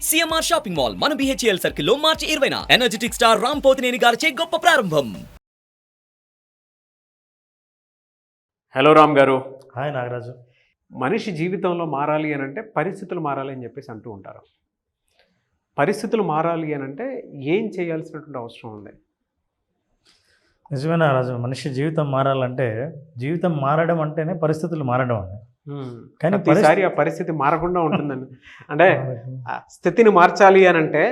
CMR shopping mall మన BHEL సర్కిల్లో మార్చి 20న energetic star Ram Pothineni గారిచే గొప్ప ప్రారంభం. హలో రామ్ గారు. హాయ్ నాగరాజు. మనిషి జీవితంలో మారాలి అని అంటే పరిస్థితులు మారాలి అని చెప్పేసి అంటూ ఉంటారు. పరిస్థితులు మారాలి అని అంటే ఏం చేయాల్సినటువంటి అవసరం ఉంది? నిజమే నాగరాజు, మనిషి జీవితం మారాలంటే జీవితం మారడం అంటేనే పరిస్థితులు మారడం అని. కానీ ప్రతిసారి ఆ పరిస్థితి మారకుండా ఉంటుందండి. అంటే స్థితిని మార్చాలి అని అంటే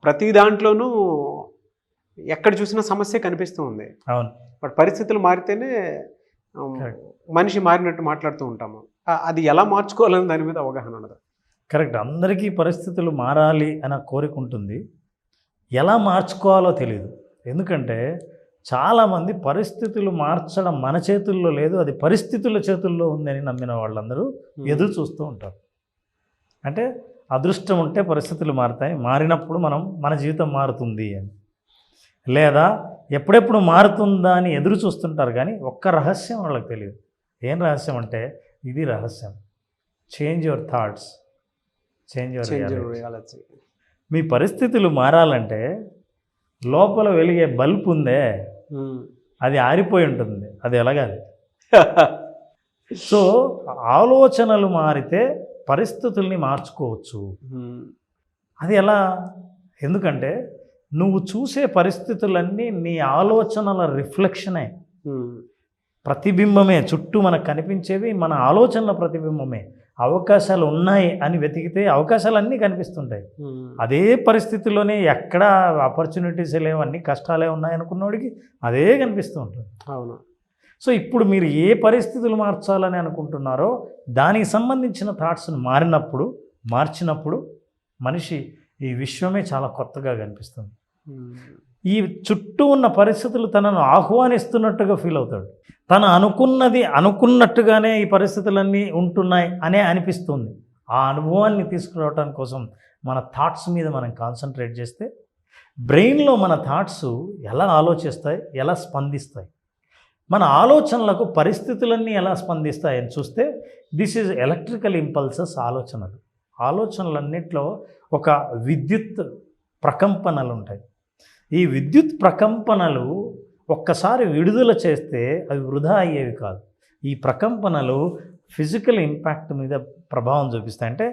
ప్రతి దాంట్లోనూ ఎక్కడ చూసినా సమస్య కనిపిస్తూ ఉంది. అవును, బట్ పరిస్థితులు మారితేనే మనిషి మారినట్టు మాట్లాడుతూ ఉంటాము. అది ఎలా మార్చుకోవాలని దాని మీద అవగాహన ఉండదు. కరెక్ట్. అందరికీ పరిస్థితులు మారాలి అన్న కోరిక ఉంటుంది, ఎలా మార్చుకోవాలో తెలియదు. ఎందుకంటే చాలామంది పరిస్థితులు మార్చడం మన చేతుల్లో లేదు, అది పరిస్థితుల చేతుల్లో ఉందని నమ్మిన వాళ్ళందరూ ఎదురు చూస్తూ ఉంటారు. అంటే అదృష్టం ఉంటే పరిస్థితులు మారుతాయి, మారినప్పుడు మన జీవితం మారుతుంది అని, లేదా ఎప్పుడెప్పుడు మారుతుందా అని ఎదురు చూస్తుంటారు. కానీ ఒక్క రహస్యం వాళ్ళకి తెలియదు. ఏం రహస్యం అంటే ఇది రహస్యం. Change your thoughts, change your reality. మీ పరిస్థితులు మారాలంటే లోపల వెలిగే బల్బ్ ఉందే, అది ఆరిపోయి ఉంటుంది, అది ఎలగాలి. సో ఆలోచనలు మారితే పరిస్థితుల్ని మార్చుకోవచ్చు. అది ఎలా? ఎందుకంటే నువ్వు చూసే పరిస్థితులన్నీ నీ ఆలోచనల రిఫ్లెక్షనే, ప్రతిబింబమే. చుట్టూ మనకు కనిపించేవి మన ఆలోచనల ప్రతిబింబమే. అవకాశాలు ఉన్నాయి అని వెతికితే అవకాశాలన్నీ కనిపిస్తుంటాయి. అదే పరిస్థితిలోనే ఎక్కడ ఆపర్చునిటీస్ లేవు, అన్ని కష్టాలే ఉన్నాయనుకున్నోడికి అదే కనిపిస్తూ ఉంటుంది. అవును. సో ఇప్పుడు మీరు ఏ పరిస్థితులు మార్చాలని అనుకుంటున్నారో దానికి సంబంధించిన థాట్స్ని మార్చినప్పుడు మనిషి ఈ విశ్వమే చాలా కొత్తగా కనిపిస్తుంది. ఈ చుట్టూ ఉన్న పరిస్థితులు తనను ఆహ్వానిస్తున్నట్టుగా ఫీల్ అవుతాడు. తను అనుకున్నట్టుగానే ఈ పరిస్థితులన్నీ ఉంటున్నాయి అనే అనిపిస్తుంది. ఆ అనుభవాన్ని తీసుకురావడానికి కోసం మన థాట్స్ మీద మనం కాన్సన్ట్రేట్ చేస్తే బ్రెయిన్లో మన థాట్స్ ఎలా ఆలోచిస్తాయి, ఎలా స్పందిస్తాయి, మన ఆలోచనలకు పరిస్థితులన్నీ ఎలా స్పందిస్తాయి అని చూస్తే దిస్ ఈజ్ ఎలక్ట్రికల్ ఇంపల్సెస్. ఆలోచనలన్నింటిలో ఒక విద్యుత్ ప్రకంపనలు ఉంటాయి. ఈ విద్యుత్ ప్రకంపనలు ఒక్కసారి విడుదల చేస్తే అవి వృధా అయ్యేవి కాదు. ఈ ప్రకంపనలు ఫిజికల్ ఇంపాక్ట్ మీద ప్రభావం చూపిస్తాయి. అంటే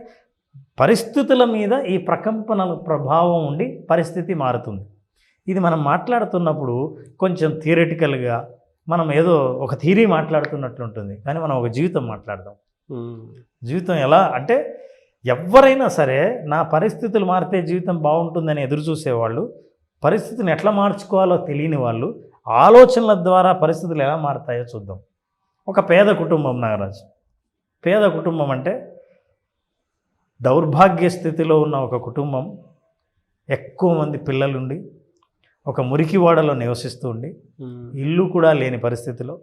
పరిస్థితుల మీద ఈ ప్రకంపనల ప్రభావం ఉండి పరిస్థితి మారుతుంది. ఇది మనం మాట్లాడుతున్నప్పుడు కొంచెం థియరిటికల్గా మనం ఏదో ఒక థియరీ మాట్లాడుతున్నట్లుంటుంది, కానీ మనం ఒక జీవితం మాట్లాడదాం. జీవితం ఎలా అంటే ఎవరైనా సరే నా పరిస్థితులు మారితే జీవితం బాగుంటుందని ఎదురు చూసేవాళ్ళు, పరిస్థితిని ఎట్లా మార్చుకోవాలో తెలియని వాళ్ళు ఆలోచనల ద్వారా పరిస్థితులు ఎలా మారుతాయో చూద్దాం. ఒక పేద కుటుంబం నాగరాజు. పేద కుటుంబం అంటే దౌర్భాగ్య స్థితిలో ఉన్న ఒక కుటుంబం, ఎక్కువ మంది పిల్లలుండి ఒక మురికివాడలో నివసిస్తూ ఉండి ఇల్లు కూడా లేని పరిస్థితిలో,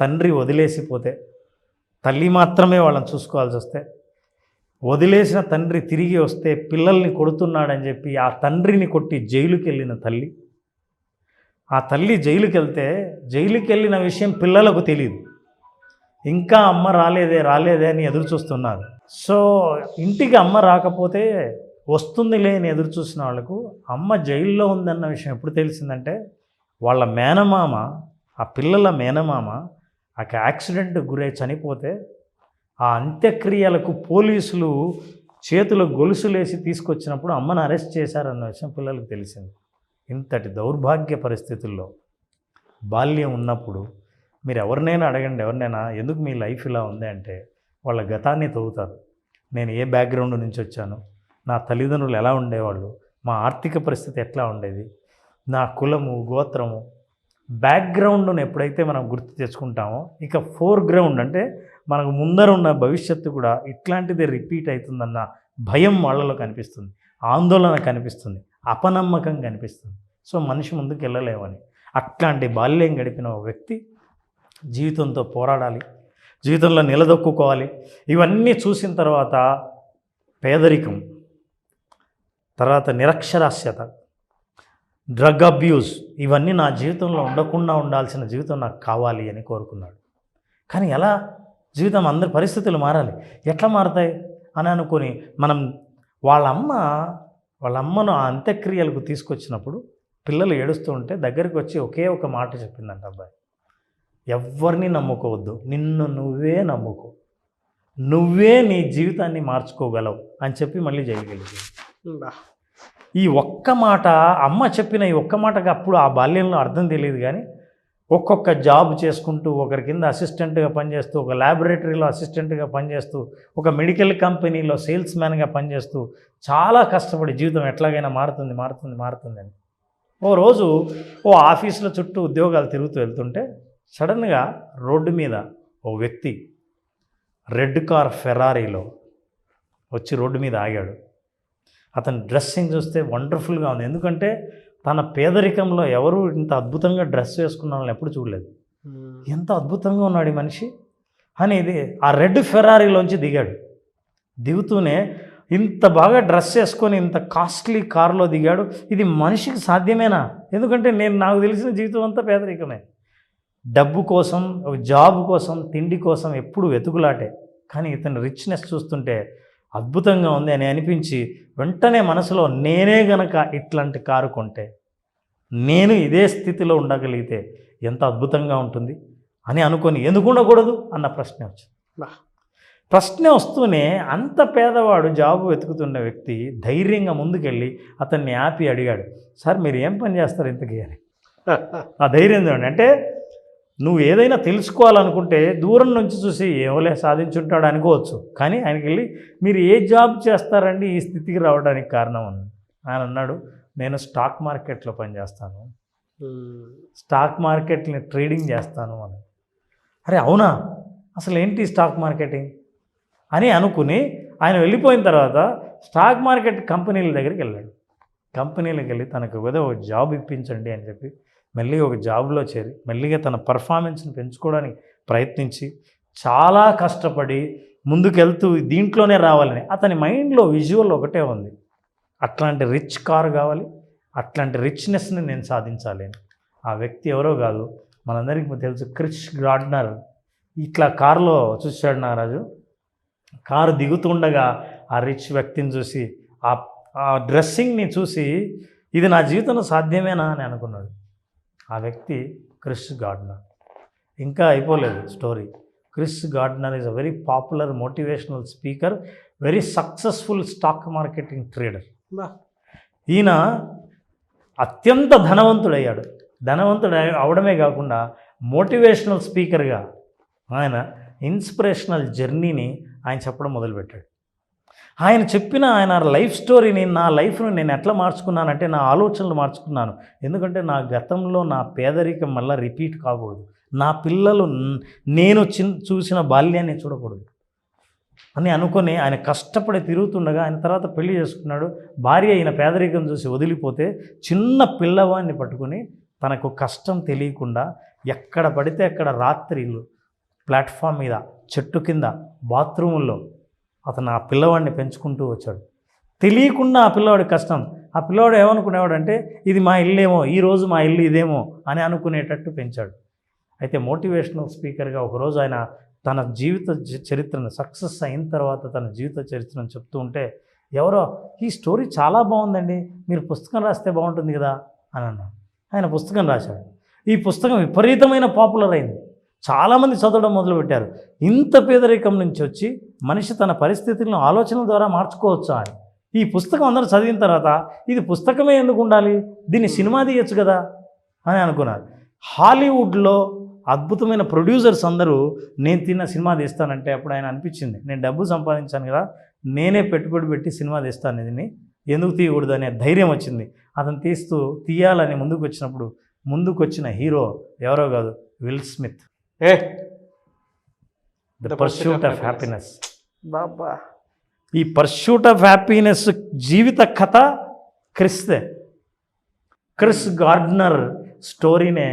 తండ్రి వదిలేసిపోతే తల్లి మాత్రమే వాళ్ళని చూసుకోవాల్సి వస్తే, వదిలేసిన తండ్రి తిరిగి వస్తే పిల్లల్ని కొడుతున్నాడని చెప్పి ఆ తండ్రిని కొట్టి జైలుకి వెళ్ళిన తల్లి, ఆ తల్లి జైలుకి వెళ్ళిన విషయం పిల్లలకు తెలియదు. ఇంకా అమ్మ రాలేదే అని ఎదురు చూస్తున్నారు. సో ఇంటికి అమ్మ రాకపోతే వస్తుందిలే అని ఎదురు చూసిన వాళ్ళకు అమ్మ జైల్లో ఉందన్న విషయం ఎప్పుడు తెలిసిందంటే వాళ్ళ మేనమామ, ఆ పిల్లల మేనమామ ఆ యాక్సిడెంట్ గురై చనిపోతే ఆ అంత్యక్రియలకు పోలీసులు చేతులు గొలుసులేసి తీసుకొచ్చినప్పుడు అమ్మను అరెస్ట్ చేశారన్న విషయం పిల్లలకు తెలిసింది. ఇంతటి దౌర్భాగ్య పరిస్థితుల్లో బాల్యం ఉన్నప్పుడు మీరు ఎవరినైనా అడగండి, ఎందుకు మీ లైఫ్ ఇలా ఉంది అంటే వాళ్ళ గతాన్ని తవ్వుతారు. నేను ఏ బ్యాక్గ్రౌండ్ నుంచి వచ్చాను, నా తల్లిదండ్రులు ఎలా ఉండేవాళ్ళు, మా ఆర్థిక పరిస్థితి ఎట్లా ఉండేది, నా కులము గోత్రము, బ్యాక్గ్రౌండ్ను ఎప్పుడైతే మనం గుర్తు తెచ్చుకుంటామో ఇక ఫోర్గ్రౌండ్ అంటే మనకు ముందర ఉన్న భవిష్యత్తు కూడా ఇట్లాంటిదే రిపీట్ అవుతుందన్న భయం వాళ్ళలో కనిపిస్తుంది, ఆందోళన కనిపిస్తుంది, అపనమ్మకం కనిపిస్తుంది. సో మనిషి ముందుకు వెళ్ళలేమని అట్లాంటి బాల్యం గడిపిన ఒక వ్యక్తి జీవితంతో పోరాడాలి, జీవితంలో నిలదొక్కుకోవాలి. ఇవన్నీ చూసిన తర్వాత పేదరికం, తర్వాత నిరక్షరాస్యత, డ్రగ్ అబ్యూస్, ఇవన్నీ నా జీవితంలో ఉండకుండా ఉండాల్సిన జీవితం నాకు కావాలి అని కోరుకున్నాడు. కానీ ఎలా జీవితం, అందరి పరిస్థితులు మారాలి, ఎట్లా మారుతాయి అని అనుకొని మనం వాళ్ళ అమ్మను ఆ అంత్యక్రియలకు తీసుకొచ్చినప్పుడు పిల్లలు ఏడుస్తూ ఉంటే దగ్గరికి వచ్చి ఒకే ఒక మాట చెప్పిందంట అబ్బాయి, ఎవరిని నమ్ముకోవద్దు, నిన్ను నువ్వే నమ్ముకో, నువ్వే నీ జీవితాన్ని మార్చుకోగలవు అని చెప్పి మళ్ళీ జైలుకెళ్ళింది. ఈ ఒక్క మాట, అమ్మ చెప్పిన ఈ ఒక్క మాటగా అప్పుడు ఆ బాల్యంలో అర్థం తెలియదు, కానీ ఒక్కొక్క జాబ్ చేసుకుంటూ, ఒకరి కింద అసిస్టెంట్గా పనిచేస్తూ, ఒక ల్యాబొరేటరీలో అసిస్టెంట్గా పనిచేస్తూ, ఒక మెడికల్ కంపెనీలో సేల్స్ మ్యాన్గా పనిచేస్తూ చాలా కష్టపడి జీవితం ఎట్లాగైనా మారుతుంది అని ఓ రోజు ఓ ఆఫీసులో చుట్టూ ఉద్యోగాలు తిరుగుతూ వెళ్తుంటే సడన్గా రోడ్డు మీద ఓ వ్యక్తి రెడ్ కార్ ఫెరారీలో వచ్చి రోడ్డు మీద ఆగాడు. అతని డ్రెస్సింగ్ చూస్తే వండర్ఫుల్గా ఉంది, ఎందుకంటే తన పేదరికంలో ఎవరు ఇంత అద్భుతంగా డ్రెస్ వేసుకున్న వాళ్ళని ఎప్పుడు చూడలేదు. ఎంత అద్భుతంగా ఉన్నాడు ఈ మనిషి అనేది ఆ రెడ్ ఫెరారీలోంచి దిగాడు. దిగుతూనే ఇంత బాగా డ్రెస్ వేసుకొని ఇంత కాస్ట్లీ కారులో దిగాడు. ఇది మనిషికి సాధ్యమేనా? ఎందుకంటే నాకు తెలిసిన జీవితం అంతా పేదరికమే. డబ్బు కోసం, ఒక జాబ్ కోసం, తిండి కోసం ఎప్పుడు వెతుకులాటే. కానీ ఇతని రిచ్నెస్ చూస్తుంటే అద్భుతంగా ఉంది అని అనిపించి వెంటనే మనసులో నేనే గనక ఇట్లాంటి కారు కొంటే, నేను ఇదే స్థితిలో ఉండగలిగితే ఎంత అద్భుతంగా ఉంటుంది అని అనుకొని ఎందుకు ఉండకూడదు అన్న ప్రశ్న వచ్చింది. ప్రశ్న వస్తూనే అంత పేదవాడు జాబు వెతుకుతున్న వ్యక్తి ధైర్యంగా ముందుకెళ్ళి అతన్ని ఆపి అడిగాడు, సార్ మీరు ఏం పని చేస్తారు ఇంతకీ అని. ఆ ధైర్యం చూడండి. అంటే నువ్వు ఏదైనా తెలుసుకోవాలనుకుంటే దూరం నుంచి చూసి ఏమోలే సాధించుంటాడు అనుకోవచ్చు, కానీ ఆయనకి వెళ్ళి మీరు ఏ జాబ్ చేస్తారండి ఈ స్థితికి రావడానికి కారణం అని ఆయన అన్నాడు, నేను స్టాక్ మార్కెట్లో పనిచేస్తాను, స్టాక్ మార్కెట్ని ట్రేడింగ్ చేస్తాను అని. అరే అవునా, అసలు ఏంటి స్టాక్ మార్కెటింగ్ అని అనుకుని ఆయన వెళ్ళిపోయిన తర్వాత స్టాక్ మార్కెట్ కంపెనీల దగ్గరికి వెళ్ళాడు. కంపెనీలకు వెళ్ళి తనకు ఏదో ఒక జాబ్ ఇప్పించండి అని చెప్పి మెల్లిగా ఒక జాబ్లో చేరి మెల్లిగా తన పర్ఫార్మెన్స్ని పెంచుకోవడానికి ప్రయత్నించి చాలా కష్టపడి ముందుకెళ్తూ దీంట్లోనే రావాలని అతని మైండ్లో విజువల్ ఒకటే ఉంది, అట్లాంటి రిచ్ కారు కావాలి, అట్లాంటి రిచ్నెస్ని నేను సాధించాలి అని. ఆ వ్యక్తి ఎవరో కాదు, మనందరికీ తెలుసు, క్రిష్ గార్డ్నర్. ఇట్లా కారులో చూశాడు నాగరాజు. కారు దిగుతుండగా ఆ రిచ్ వ్యక్తిని చూసి, ఆ డ్రెస్సింగ్ని చూసి ఇది నా జీవితంలో సాధ్యమేనా అని అనుకున్నాడు. ఆ వ్యక్తి క్రిష్ గార్డ్నర్. ఇంకా అయిపోలేదు story. Chris Gardner is a very popular motivational speaker, very successful stock marketing trader. ఈయన అత్యంత ధనవంతుడయ్యాడు. ధనవంతుడు అవడమే కాకుండా మోటివేషనల్ స్పీకర్గా ఆయన ఇన్స్పిరేషనల్ జర్నీని ఆయన చెప్పడం మొదలుపెట్టాడు. ఆయన చెప్పిన ఆయన లైఫ్ స్టోరీని, నా లైఫ్ను నేను ఎట్లా మార్చుకున్నానంటే నా ఆలోచనలు మార్చుకున్నాను. ఎందుకంటే నా గతంలో నా పేదరికం మళ్ళీ రిపీట్ కాకూడదు, నా పిల్లలు నేను చూసిన బాల్యాన్ని చూడకూడదు అని అనుకొని ఆయన కష్టపడి తిరుగుతుండగా ఆయన తర్వాత పెళ్లి చేసుకున్నాడు. భార్య అయిన పేదరికం చూసి వదిలిపోతే చిన్న పిల్లవాడిని పట్టుకుని తనకు కష్టం తెలియకుండా ఎక్కడ పడితే అక్కడ రాత్రిళ్ళు ప్లాట్ఫామ్ మీద, చెట్టు కింద, బాత్రూముల్లో అతను ఆ పిల్లవాడిని పెంచుకుంటూ వచ్చాడు. తెలియకుండా ఆ పిల్లవాడి కష్టం, ఆ పిల్లవాడు ఏమనుకునేవాడంటే ఇది మా ఇల్లేమో, ఈరోజు మా ఇల్లు ఇదేమో అని అనుకునేటట్టు పెంచాడు. అయితే మోటివేషనల్ స్పీకర్గా ఒకరోజు ఆయన తన జీవిత చరిత్రను, సక్సెస్ అయిన తర్వాత తన జీవిత చరిత్రను చెప్తూ ఉంటే ఎవరో ఈ స్టోరీ చాలా బాగుందండి, మీరు పుస్తకం రాస్తే బాగుంటుంది కదా అని అన్నాడు. ఆయన పుస్తకం రాశాడు. ఈ పుస్తకం విపరీతమైన పాపులర్ అయింది, చాలామంది చదవడం మొదలుపెట్టారు. ఇంత పేదరికం నుంచి వచ్చి మనిషి తన పరిస్థితులను ఆలోచనల ద్వారా మార్చుకోవచ్చా అని ఈ పుస్తకం అందరూ చదివిన తర్వాత ఇది పుస్తకమే ఎందుకు ఉండాలి, దీన్ని సినిమా తీయచ్చు కదా అని అనుకున్నారు. హాలీవుడ్లో అద్భుతమైన ప్రొడ్యూసర్స్ అందరూ నేను తిన్న సినిమా తీస్తానంటే అప్పుడు ఆయన అనిపించింది, నేను డబ్బు సంపాదించాను కదా, నేనే పెట్టుబడి పెట్టి సినిమా తీస్తాను, ఇది ఎందుకు తీయకూడదు అనే ధైర్యం వచ్చింది. అతను తీయాలని ముందుకు వచ్చిన హీరో ఎవరో కాదు, Will Smith. The pursuit of happiness. బాబా, ఈ పర్స్యూట్ ఆఫ్ హ్యాపీనెస్ జీవిత కథ క్రిస్దే. క్రిష్ గార్డ్నర్ స్టోరీనే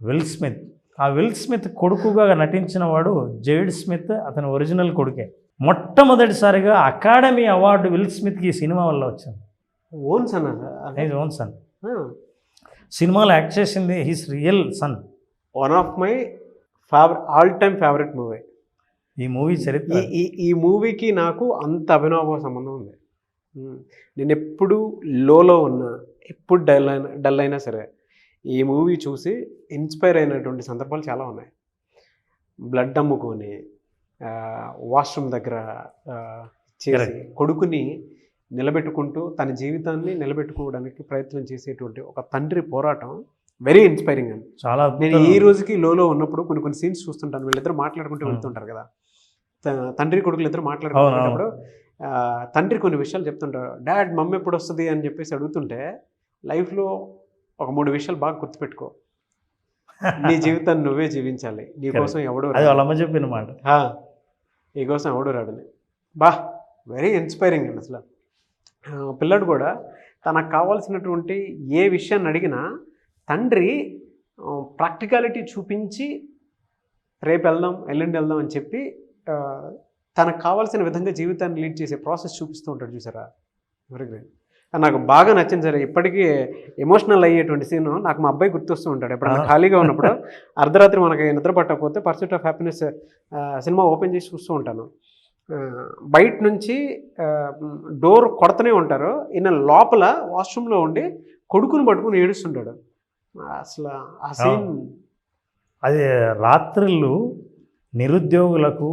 విల్ స్మిత్. ఆ విల్ స్మిత్ కొడుకుగా నటించిన వాడు జేడ్ స్మిత్, అతని ఒరిజినల్ కొడుకే. మొట్టమొదటిసారిగా అకాడమీ అవార్డు విల్ స్మిత్కి ఈ సినిమా వల్ల వచ్చింది. ఓన్ సన్ సినిమాలో యాక్ట్ చేసింది his real sun. One of my all time favourite movie ఈ మూవీ చరిత్ర. ఈ మూవీకి నాకు అంత అభినవ సంబంధం ఉంది. నేను ఎప్పుడు లోలో ఉన్నా, ఎప్పుడు డల్ అయినా సరే ఈ మూవీ చూసి ఇన్స్పైర్ అయినటువంటి సందర్భాలు చాలా ఉన్నాయి. బ్లడ్ అమ్ముకొని వాష్రూమ్ దగ్గర చేసి కొడుకుని నిలబెట్టుకుంటూ తన జీవితాన్ని నిలబెట్టుకోవడానికి ప్రయత్నం చేసేటువంటి ఒక తండ్రి పోరాటం వెరీ ఇన్స్పైరింగ్ అండి. చాలా నేను ఈ రోజుకి లోలో ఉన్నప్పుడు కొన్ని సీన్స్ చూస్తుంటాను. వీళ్ళిద్దరు మాట్లాడుకుంటూ వెళ్తుంటారు కదా, తండ్రి కొడుకులు ఇద్దరు మాట్లాడుకునేటప్పుడు తండ్రి కొన్ని విషయాలు చెప్తుంటారు. డాడ్ మమ్మీ ఎప్పుడు వస్తుంది అని చెప్పేసి అడుగుతుంటే, లైఫ్లో ఒక 3 విషయాలు బాగా గుర్తుపెట్టుకో. నీ జీవితాన్ని నువ్వే జీవించాలి, నీ కోసం ఎవడు అది వాళ్ళ అమ్మ చెప్పిన మాట, నీ కోసం ఎవడు రాడని. వెరీ ఇన్స్పైరింగ్ అండి. అసలు పిల్లడు కూడా తనకు కావాల్సినటువంటి ఏ విషయాన్ని అడిగినా తండ్రి ప్రాక్టికాలిటీ చూపించి రేపు వెళ్దాం ఎల్లుండి వెళ్దాం అని చెప్పి తనకు కావాల్సిన విధంగా జీవితాన్ని లీడ్ చేసే ప్రాసెస్ చూపిస్తూ ఉంటాడు. చూసారా, వెరీ గ్రేట్. నాకు బాగా నచ్చింది సరే. ఇప్పటికీ ఎమోషనల్ అయ్యేటువంటి సీను నాకు మా అబ్బాయి గుర్తొస్తూ ఉంటాడు. ఎప్పుడైనా ఖాళీగా ఉన్నప్పుడు అర్ధరాత్రి మనకి నిద్ర పట్టకపోతే pursuit of happiness cinema open చేసి చూస్తూ ఉంటాను. బయట నుంచి డోర్ కొడతనే ఉంటారు, ఈయన లోపల వాష్రూమ్లో ఉండి కొడుకుని పట్టుకుని ఏడుస్తుంటాడు. అసలు ఆ సీన్, అది రాత్రిళ్ళు నిరుద్యోగులకు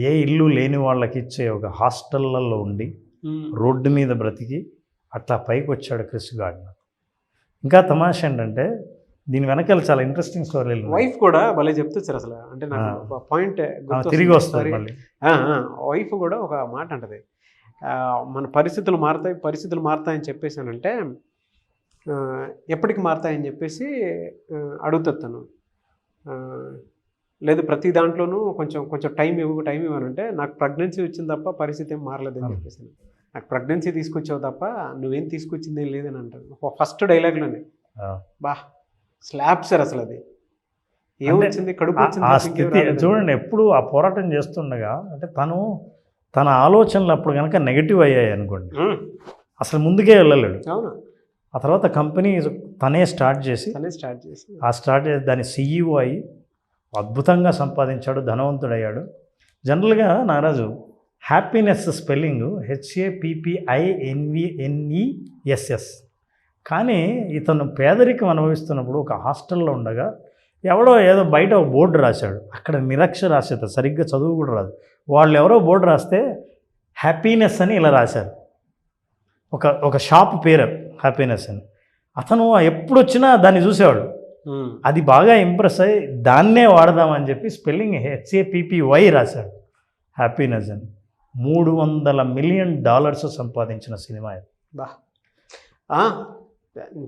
ఏ ఇల్లు లేని వాళ్ళకి ఇచ్చే ఒక హాస్టళ్లలో ఉండి రోడ్డు మీద బ్రతికి అట్లా పైకి వచ్చాడు క్రిస్ గార్డ్నర్. ఇంకా తమాషా ఏంటంటే దీని వెనకాల చాలా ఇంట్రెస్టింగ్ స్టోరీ. వైఫ్ కూడా భలే చెప్తుంది సార్. అసలు అంటే నాకు పాయింట్ తిరిగి వస్తుంది మళ్ళీ. వైఫ్ కూడా ఒక మాట అంటది, మన పరిస్థితులు మారుతాయని చెప్పేసానంటే ఎప్పటికి మారుతాయని చెప్పేసి అడుగుతుంది తను. లేదు ప్రతి దాంట్లోనూ కొంచెం టైం ఇవ్వనంటే, నాకు ప్రెగ్నెన్సీ వచ్చింది తప్ప పరిస్థితి ఏం మారలేదని చెప్పేసి, నాకు ప్రెగ్నెన్సీ తీసుకొచ్చావు తప్ప నువ్వేం తీసుకొచ్చింది ఏం లేదని అంటారు ఫస్ట్ డైలాగ్లోనే. Slab sir. అసలు అది ఏమొచ్చింది, కడుపు వచ్చింది. చూడండి, ఎప్పుడు ఆ పోరాటం చేస్తుండగా అంటే తన ఆలోచనలు అప్పుడు కనుక నెగిటివ్ అయ్యాయి అనుకోండి, అసలు ముందుకే వెళ్ళలేడు. అవును. ఆ తర్వాత కంపెనీ తనే స్టార్ట్ చేసి దాని CEO అయ్యి అద్భుతంగా సంపాదించాడు, ధనవంతుడయ్యాడు. జనరల్గా నాగరాజు హ్యాపీనెస్ స్పెల్లింగ్ HAPPINENESS. కానీ ఇతను పేదరికం అనుభవిస్తున్నప్పుడు ఒక హాస్టల్లో ఉండగా ఎవడో ఏదో బయట ఒక బోర్డు రాశాడు. అక్కడ నిరక్షరాస్యత, సరిగ్గా చదువు కూడా రాదు. వాళ్ళు ఎవరో బోర్డు రాస్తే హ్యాపీనెస్ అని ఇలా రాశారు. ఒక షాప్ పేరు హ్యాపీనెస్ అని. అతను ఎప్పుడు వచ్చినా దాన్ని చూసేవాడు. అది బాగా ఇంప్రెస్ అయ్యి దాన్నే వాడదామని చెప్పి స్పెల్లింగ్ HAPPY రాశాడు, హ్యాపీనెస్ అని. $300 మిలియన్ సంపాదించిన సినిమా ఇది.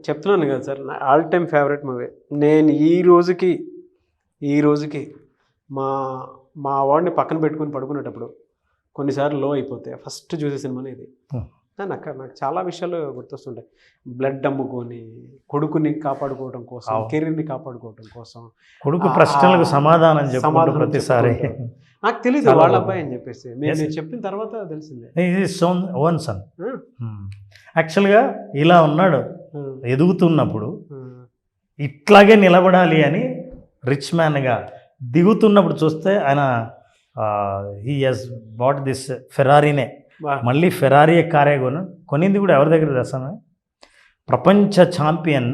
చెప్తున్నాను కదా సార్, నా ఆల్ టైమ్ ఫేవరెట్ మూవీ. నేను ఈ రోజుకి మా వాడిని పక్కన పెట్టుకుని పడుకునేటప్పుడు కొన్నిసార్లు లో అయిపోతే ఫస్ట్ చూసే సినిమానే ఇది. నాకు చాలా విషయాలు గుర్తొస్తుంటాయి. బ్లడ్ అమ్ముకొని కొడుకుని కాపాడుకోవడం కోసం, కెరీర్ని కాపాడుకోవడం కోసం, కొడుకు ప్రశ్నలకు సమాధానం ప్రతిసారి నాకు తెలియదు వాళ్ళ అబ్బాయి అని చెప్పేసి నేను చెప్పిన తర్వాత తెలిసిందే. Own son. యాక్చువల్గా ఇలా ఉన్నాడు ఎదుగుతున్నప్పుడు, ఇట్లాగే నిలబడాలి అని రిచ్ మ్యాన్గా దిగుతున్నప్పుడు చూస్తే ఆయన హీ హెస్ బాట్ దిస్ ఫెరారీనే, మళ్ళీ ఫెరారీ కారే కొనింది కూడా ఎవరి దగ్గర తెలుసా? ప్రపంచ champion,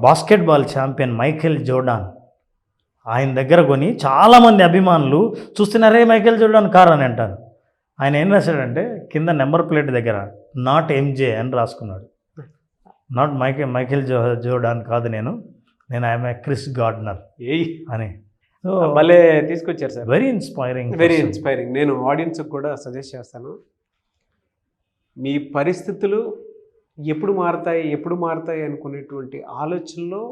basketball champion Michael Jordan ఆయన దగ్గర కొని చాలామంది అభిమానులు చూస్తున్నారే మైకేల్ జోర్డాన్ కార్ అని అంటారు. ఆయన ఏం రాశాడంటే కింద నెంబర్ ప్లేట్ దగ్గర నాట్ MJ అని రాసుకున్నాడు. నాట్ మైకేల్ జోర్డాన్ కాదు, నేను ఐఎమ్ ఏ క్రిస్ గార్డ్నర్ అని. భలే తీసుకొచ్చారు సార్. Very inspiring. నేను ఆడియన్స్కి కూడా సజెస్ట్ చేస్తాను, మీ పరిస్థితులు ఎప్పుడు మారుతాయి అనుకునేటువంటి ఆలోచనలో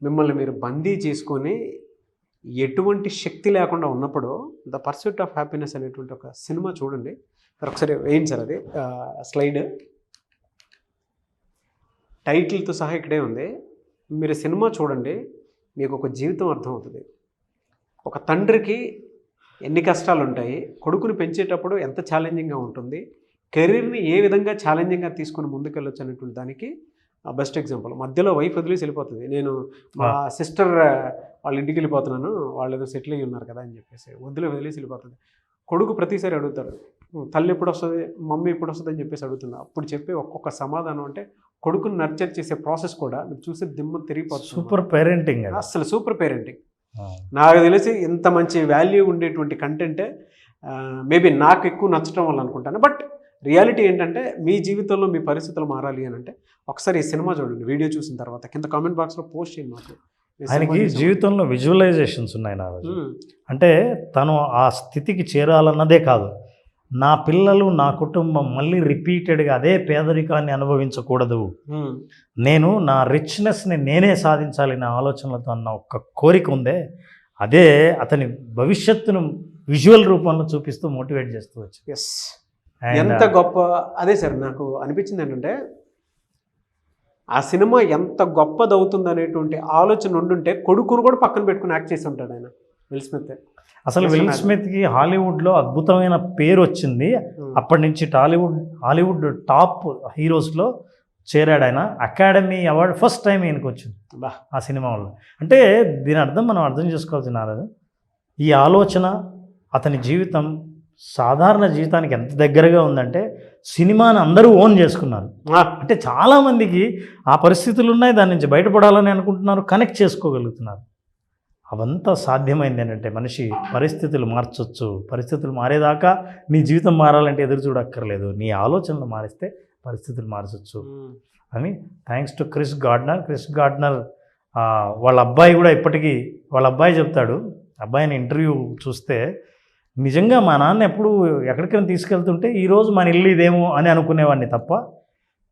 మిమ్మల్ని మీరు బందీ చేసుకొని ఎటువంటి శక్తి లేకుండా ఉన్నప్పుడు ద పర్సూట్ ఆఫ్ హ్యాపీనెస్ అనేటువంటి ఒక సినిమా చూడండి. ఒకసారి వేయండి సార్, అది స్లైడ్ టైటిల్తో సహా ఇక్కడే ఉంది. మీరు సినిమా చూడండి, మీకు ఒక జీవితం అర్థమవుతుంది. ఒక తండ్రికి ఎన్ని కష్టాలు ఉంటాయి, కొడుకుని పెంచేటప్పుడు ఎంత ఛాలెంజింగ్గా ఉంటుంది, కెరీర్ని ఏ విధంగా ఛాలెంజింగ్గా తీసుకొని ముందుకెళ్ళొచ్చు అనేటువంటి దానికి బెస్ట్ ఎగ్జాంపుల్. మధ్యలో వైఫ్ వదిలేసి వెళ్ళిపోతుంది. నేను మా సిస్టర్ వాళ్ళ ఇంటికి వెళ్ళిపోతున్నాను, వాళ్ళు ఏదో సెటిల్ అయ్యి ఉన్నారు కదా అని చెప్పేసి వదిలేసి వెళ్ళిపోతుంది. కొడుకు ప్రతిసారి అడుగుతాడు, తల్లి ఎప్పుడు వస్తుంది, మమ్మీ ఎప్పుడు వస్తుంది అని చెప్పేసి అడుగుతుంది. అప్పుడు చెప్పే ఒక్కొక్క సమాధానం అంటే కొడుకుని నర్చర్ చేసే ప్రాసెస్ కూడా మీరు చూస్తే దిమ్మ తిరిగిపోతుంది. సూపర్ పేరెంటింగ్ అసలు సూపర్ పేరెంటింగ్. నాకు తెలిసి ఇంత మంచి వాల్యూ ఉండేటువంటి కంటెంటే మేబీ నాకు ఎక్కువ నచ్చడం వల్ల అనుకుంటాను. బట్ రియాలిటీ ఏంటంటే మీ జీవితంలో మీ పరిస్థితులు మారాలి అని అంటే ఒకసారి ఈ సినిమా చూడండి. వీడియో చూసిన తర్వాత కింద కామెంట్ బాక్స్లో పోస్ట్ చేయండి మాకు. ఆయనకి జీవితంలో విజువలైజేషన్స్ ఉన్నాయి నా రోజు. అంటే తను ఆ స్థితికి చేరాలన్నదే కాదు, నా పిల్లలు నా కుటుంబం మళ్ళీ రిపీటెడ్గా అదే పేదరికాన్ని అనుభవించకూడదు, నేను నా రిచ్నెస్ని నేనే సాధించాలి నా ఆలోచనలతో అన్న ఒక కోరిక ఉందే, అదే అతని భవిష్యత్తును విజువల్ రూపంలో చూపిస్తూ మోటివేట్ చేస్తూ వచ్చి. ఎస్, ఎంత గొప్ప. అదే సార్ నాకు అనిపించింది ఏంటంటే ఆ సినిమా ఎంత గొప్పదవుతుంది అనేటువంటి ఆలోచన ఉండుంటే కొడుకును కూడా పక్కన పెట్టుకుని యాక్ట్ చేసి ఉంటాడు ఆయన, విల్ స్మిత్. అసలు విల్ స్మిత్కి హాలీవుడ్లో అద్భుతమైన పేరు వచ్చింది. అప్పటి నుంచి హాలీవుడ్ టాప్ హీరోస్లో చేరాడు ఆయన. అకాడమీ అవార్డు ఫస్ట్ టైం ఈయనకు వచ్చింది ఆ సినిమా వల్ల. అంటే దీని అర్థం మనం అర్థం చేసుకోవాల్సిన ఈ ఆలోచన అతని జీవితం సాధారణ జీవితానికి ఎంత దగ్గరగా ఉందంటే సినిమాని అందరూ ఓన్ చేసుకున్నారు. అంటే చాలామందికి ఆ పరిస్థితులు ఉన్నాయి, దాని నుంచి బయటపడాలని అనుకుంటున్నారు, కనెక్ట్ చేసుకోగలుగుతున్నారు. అవంతా సాధ్యమైంది ఏంటంటే మనిషి పరిస్థితులు మార్చొచ్చు. పరిస్థితులు మారేదాకా నీ జీవితం మారాలంటే ఎదురు చూడక్కర్లేదు, నీ ఆలోచనలు మారిస్తే పరిస్థితులు మార్చొచ్చు అని. Thanks to Chris Gardner. వాళ్ళ అబ్బాయి కూడా ఇప్పటికీ వాళ్ళ అబ్బాయి చెప్తాడు, అబ్బాయిని ఇంటర్వ్యూ చూస్తే నిజంగా మా నాన్న ఎప్పుడు ఎక్కడికైనా తీసుకెళ్తుంటే ఈరోజు మన ఇల్లు ఇదేమో అని అనుకునేవాడిని తప్ప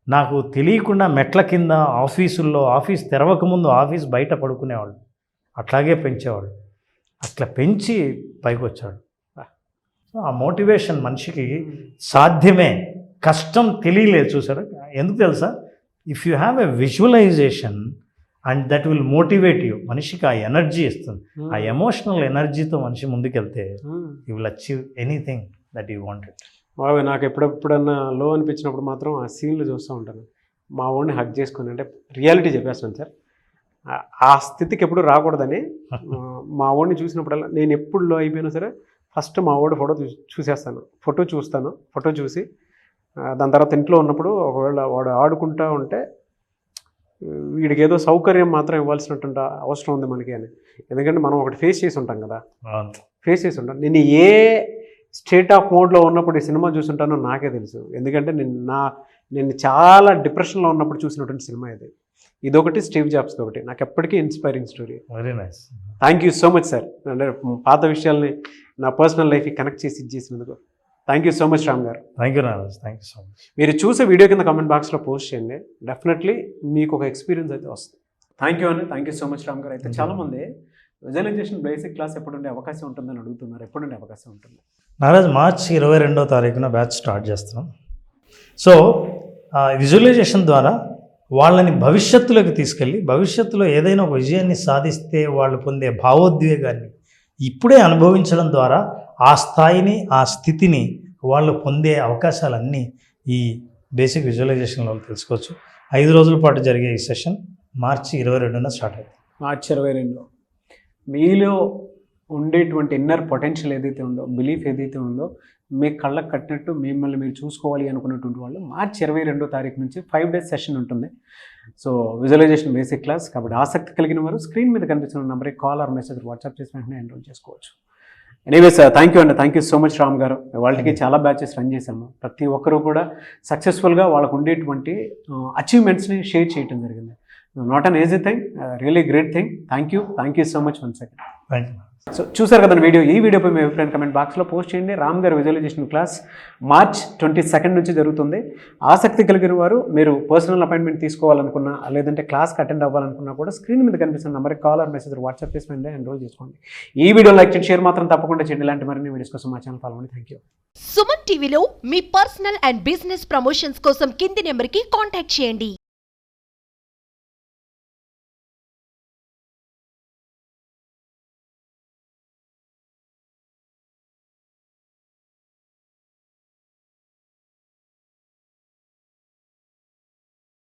నాకు తెలియకుండా మెట్ల కింద ఆఫీసుల్లో, ఆఫీస్ తెరవకముందు ఆఫీస్ బయట పడుకునేవాళ్ళు, అట్లాగే పెంచేవాడు. అట్లా పెంచి పైకి వచ్చాడు. ఆ మోటివేషన్ మనిషికి సాధ్యమే, కష్టం తెలియలేదు. చూసారా ఎందుకు తెలుసా? If you have a visualisation and that will motivate you. మనిషికి ఆ ఎనర్జీ ఇస్తుంది. ఆ ఎమోషనల్ ఎనర్జీతో మనిషి ముందుకెళ్తే you will achieve anything that you wanted. బాగా నాకు ఎప్పుడన్నా లో అనిపించినప్పుడు మాత్రం ఆ సీన్లు చూస్తూ ఉంటాను. మా వాడిని హక్ చేసుకుని, అంటే రియాలిటీ చెప్పేస్తాను సార్, ఆ స్థితికి ఎప్పుడు రాకూడదని మా వాడిని చూసినప్పుడల్లా నేను ఎప్పుడు లో అయిపోయినా సరే ఫస్ట్ మా వాడి ఫోటో చూస్తాను. ఫోటో చూసి దాని తర్వాత ఇంట్లో ఉన్నప్పుడు ఒకవేళ వాడు ఆడుకుంటూ ఉంటే వీడికి ఏదో సౌకర్యం మాత్రం ఇవ్వాల్సినటువంటి అవసరం ఉంది మనకి అని. ఎందుకంటే మనం ఒకటి ఫేస్ చేసి ఉంటాం కదా, నేను ఏ స్టేట్ ఆఫ్ మోడ్లో ఉన్నప్పుడు ఈ సినిమా చూసుంటానో నాకే తెలుసు. ఎందుకంటే నేను చాలా డిప్రెషన్లో ఉన్నప్పుడు చూసినటువంటి సినిమా ఇదొకటి, స్టీవ్ జాబ్స్ ఒకటి నాకు ఎప్పటికీ inspiring story. Very nice. Thank you so much sir. అంటే పాత విషయాల్ని నా పర్సనల్ లైఫ్కి కనెక్ట్ చేసి ఇచ్చేసినందుకు thank you so much Ram garu. Thank you Naraj, thank you so much. మీరు చూసే వీడియో కింద కామెంట్ బాక్స్లో పోస్ట్ చేయండి, డెఫినెట్లీ మీకు ఒక ఎక్స్పీరియన్స్ అయితే వస్తుంది. థ్యాంక్ యూ అండి, thank you so much Ram గారు. అయితే చాలామంది విజువలైజేషన్ బేసిక్ క్లాస్ ఎప్పుడుండే అవకాశం ఉంటుందని అడుగుతున్నారు. ఎప్పుడుండే అవకాశం ఉంటుంది? నారాజ్ మార్చి 22వ తారీఖున బ్యాచ్ స్టార్ట్ చేస్తున్నాం. సో విజువలైజేషన్ ద్వారా వాళ్ళని భవిష్యత్తులోకి తీసుకెళ్ళి భవిష్యత్తులో ఏదైనా ఒక విజయాన్ని సాధిస్తే వాళ్ళు పొందే భావోద్వేగాన్ని ఇప్పుడే అనుభవించడం ద్వారా ఆ స్థాయిని, ఆ స్థితిని వాళ్ళు పొందే అవకాశాలన్నీ ఈ బేసిక్ విజువలైజేషన్లో తెలుసుకోవచ్చు. 5 రోజుల పాటు జరిగే ఈ సెషన్ మార్చి 22న స్టార్ట్ అవుతుంది. మార్చి 22 మీలో ఉండేటువంటి ఇన్నర్ పొటెన్షియల్ ఏదైతే ఉందో, బిలీఫ్ ఏదైతే ఉందో, మీ కళ్ళకు కట్టినట్టు మిమ్మల్ని మీరు చూసుకోవాలి అనుకున్నటువంటి వాళ్ళు మార్చి 22వ తారీఖు నుంచి 5 days సెషన్ ఉంటుంది. So visualisation basic class. కాబట్టి ఆసక్తి కలిగిన వారు స్క్రీన్ మీద కనిపిస్తున్న నెంబర్కి కాల్ ఆర్ మెసేజ్ వాట్సాప్ చేసి వెంటనే ఎన్రోల్ చేసుకోవచ్చు. ఎనీవేస్ థ్యాంక్ యూ అండి, thank you so much Ram గారు. వాళ్ళకి చాలా బ్యాచెస్ రన్ చేశాము. ప్రతి ఒక్కరూ కూడా సక్సెస్ఫుల్గా వాళ్ళకు ఉండేటువంటి అచీవ్మెంట్స్ని షేర్ చేయడం జరిగింది. Not an easy thing, really great thing. Thank you so much one second. Thank you. So చూసారు కదా వీడియో. ఈ వీడియోపై మీ అభిప్రాయం కమెంట్ బాక్స్లో పోస్ట్ చేయండి. రామ్ గారు విజువలైజేషన్ క్లాస్ మార్చ్ 22 నుంచి జరుగుతుంది. ఆసక్తి కలిగిన వారు మీరు పర్సనల్ అపాయింట్మెంట్ తీసుకోవాలనుకున్నా, లేదంటే క్లాస్కి అటెండ్ అవ్వాలనుకున్నా కూడా స్క్రీన్ మీద కనిపిస్తున్న నెంబర్కి కాల్ ఆర్ మెసేజ్ వాట్సాప్ చేసి వెంటనే ఎన్రోల్ చేసుకోండి. ఈ వీడియో లైక్ చేయండి, షేర్ మాత్రం తప్పకుండా చేయండి. ఇలాంటి మరిన్ని వీడియోస్ కోసం మా ఛానల్ ఫాలో అవ్వండి. Thank you. సుమన్ టీవీలో మీ పర్సనల్ అండ్ బిజినెస్ ప్రమోషన్స్ కోసం కింది నెంబర్కి కాంటాక్ట్ చేయండి.